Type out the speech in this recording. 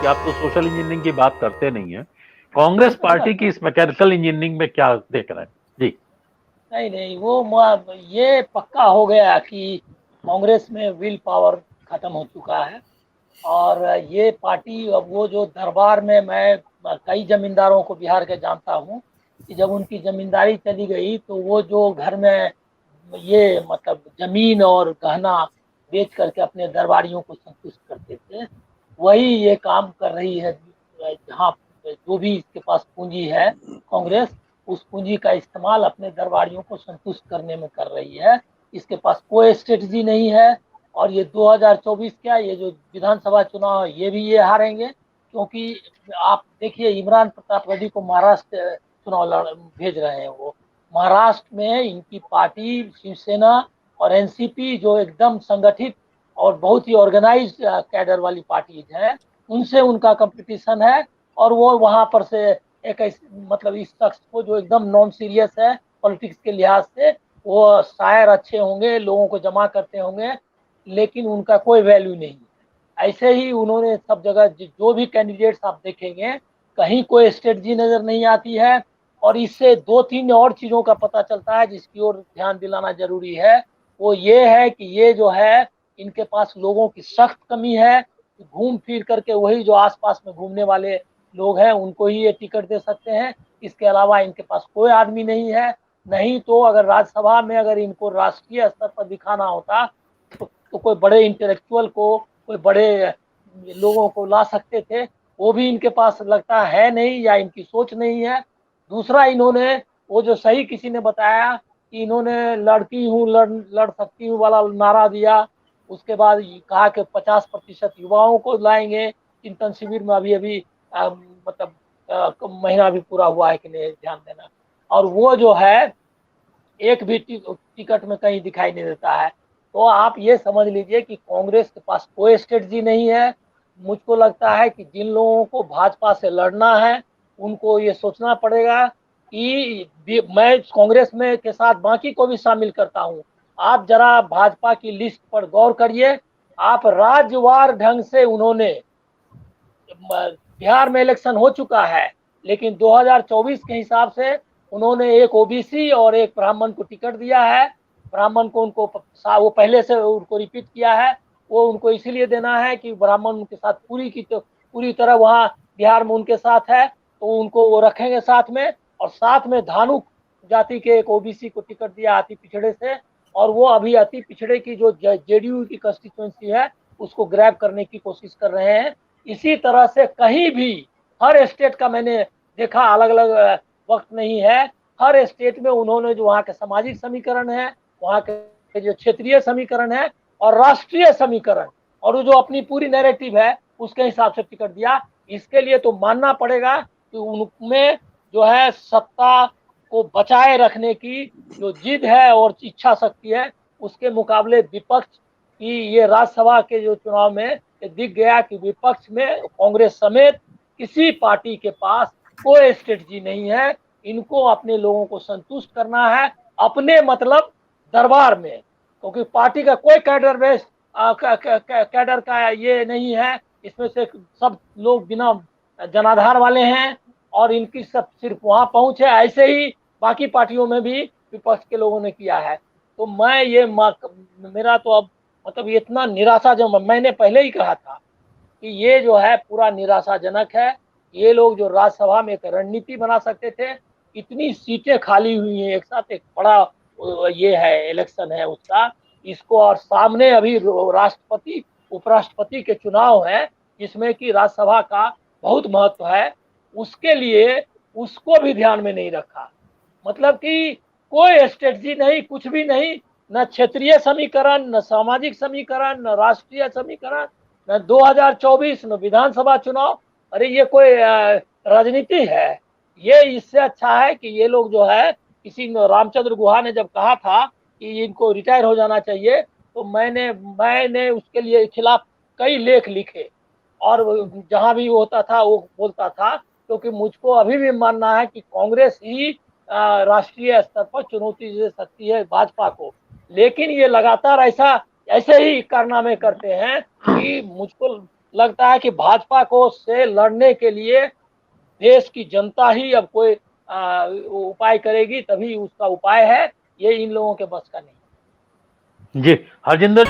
कि आप तो सोशल इंजीनियरिंग की बात करते नहीं है, कांग्रेस पार्टी की इस मैकेनिकल इंजीनियरिंग में क्या देख रहे हैं जी? नहीं नहीं, ये पक्का हो गया कि कांग्रेस में विल पावर खत्म हो चुका है। और ये पार्टी, अब वो जो दरबार में, मैं कई जमींदारों को बिहार के जानता हूँ कि जब उनकी जमींदारी चली गई तो वो जो घर में ये मतलब जमीन और गहना बेच करके अपने दरबारियों को संतुष्ट करते थे, वही ये काम कर रही है। जहाँ जो भी इसके पास पूंजी है कांग्रेस, उस पूंजी का इस्तेमाल अपने दरबारियों को संतुष्ट करने में कर रही है। इसके पास कोई स्ट्रेटजी नहीं है। और ये 2024 क्या, ये जो विधानसभा चुनाव है ये भी ये हारेंगे, क्योंकि आप देखिए इमरान प्रताप रेड्डी को महाराष्ट्र चुनाव भेज रहे हैं। वो महाराष्ट्र में इनकी पार्टी शिवसेना और एनसीपी जो एकदम संगठित और बहुत ही ऑर्गेनाइज्ड कैडर वाली पार्टीज हैं, उनसे उनका कंपटीशन है। और वो वहां पर से मतलब इस शख्स को जो एकदम नॉन सीरियस है पॉलिटिक्स के लिहाज से, वो शायर अच्छे होंगे, लोगों को जमा करते होंगे, लेकिन उनका कोई वैल्यू नहीं है। ऐसे ही उन्होंने सब जगह जो भी कैंडिडेट्स आप देखेंगे, कहीं कोई स्ट्रेटजी नजर नहीं आती है। और इससे दो तीन और चीजों का पता चलता है जिसकी ओर ध्यान दिलाना जरूरी है। वो ये है कि ये जो है, इनके पास लोगों की सख्त कमी है। घूम फिर करके वही जो आसपास में घूमने वाले लोग हैं उनको ही ये टिकट दे सकते हैं। इसके अलावा इनके पास कोई आदमी नहीं है। नहीं तो अगर राज्यसभा में अगर इनको राष्ट्रीय स्तर पर दिखाना होता तो कोई बड़े इंटेलेक्चुअल को, कोई बड़े लोगों को ला सकते थे। वो भी इनके पास लगता है नहीं, या इनकी सोच नहीं है। दूसरा, इन्होंने वो जो सही किसी ने बताया कि इन्होंने लड़की हूँ, लड़ सकती हूँ वाला नारा दिया। उसके बाद कहा कि 50% युवाओं को लाएंगे चिंतन शिविर में। अभी अभी मतलब महीना भी पूरा हुआ है कि नहीं, ध्यान देना। और वो जो है एक भी टिकट में कहीं दिखाई नहीं देता है। तो आप ये समझ लीजिए कि कांग्रेस के पास कोई स्ट्रेटजी नहीं है। मुझको लगता है कि जिन लोगों को भाजपा से लड़ना है उनको ये सोचना पड़ेगा कि मैं कांग्रेस में के साथ बाकी को भी शामिल करता हूं। आप जरा भाजपा की लिस्ट पर गौर करिए। आप राज्यवार ढंग से उन्होंने, बिहार में इलेक्शन हो चुका है, लेकिन 2024 के हिसाब से उन्होंने एक ओबीसी और एक ब्राह्मण को टिकट दिया है। ब्राह्मण को उनको वो पहले से उनको रिपीट किया है। वो उनको इसीलिए देना है कि ब्राह्मण उनके साथ पूरी तरह वहाँ बिहार में उनके साथ है, तो उनको वो रखेंगे साथ में। और साथ में धानुक जाति के एक ओबीसी को टिकट दिया अति पिछड़े से। और वो अभी अति पिछड़े की जो जेडीयू की कंस्टिट्यूएंसी है उसको ग्रैब करने की कोशिश कर रहे हैं। इसी तरह से कहीं भी हर स्टेट का मैंने देखा, अलग अलग वक्त नहीं है, हर स्टेट में उन्होंने जो वहाँ के सामाजिक समीकरण है, वहाँ के जो क्षेत्रीय समीकरण है और राष्ट्रीय समीकरण, और वो जो अपनी पूरी नैरेटिव है उसके हिसाब से टिकट दिया। इसके लिए तो मानना पड़ेगा कि उनमें जो है सत्ता को बचाए रखने की जो जिद है और इच्छा शक्ति है, उसके मुकाबले विपक्ष की ये राज्यसभा के जो चुनाव में दिख गया कि विपक्ष में कांग्रेस समेत किसी पार्टी के पास कोई स्ट्रेटजी नहीं है। इनको अपने लोगों को संतुष्ट करना है अपने मतलब दरबार में, क्योंकि पार्टी का कोई कैडर बेस कैडर का ये नहीं है। इसमें से सब लोग बिना जनाधार वाले हैं और इनकी सब सिर्फ वहां पहुंच है। ऐसे ही बाकी पार्टियों में भी विपक्ष के लोगों ने किया है। तो मैं ये मेरा तो अब मतलब इतना निराशा, जो मैंने पहले ही कहा था कि ये जो है पूरा निराशाजनक है। ये लोग जो राज्यसभा में एक रणनीति बना सकते थे, इतनी सीटें खाली हुई हैं एक साथ, एक बड़ा ये है इलेक्शन है उसका, इसको, और सामने अभी राष्ट्रपति उपराष्ट्रपति के चुनाव है जिसमें कि राज्यसभा का बहुत महत्व है, उसके लिए उसको भी ध्यान में नहीं रखा। मतलब कि कोई स्ट्रेटजी नहीं, कुछ भी नहीं, न क्षेत्रीय समीकरण, न सामाजिक समीकरण, न राष्ट्रीय समीकरण, न 2024, न विधानसभा चुनाव। अरे ये कोई राजनीति है? ये इससे अच्छा है कि ये लोग जो है, किसी रामचंद्र गुहा ने जब कहा था कि इनको रिटायर हो जाना चाहिए, तो मैंने मैंने उसके लिए खिलाफ कई लेख लिखे। और जहां भी होता था वो बोलता था, क्योंकि मुझको अभी भी मानना है कि कांग्रेस ही राष्ट्रीय स्तर पर चुनौती दे सकती है भाजपा को। लेकिन ये लगातार ऐसे ही कारनामे करते हैं कि मुझको लगता है कि भाजपा को से लड़ने के लिए देश की जनता ही अब कोई उपाय करेगी, तभी उसका उपाय है। ये इन लोगों के बस का नहीं। जी हरजिंदर।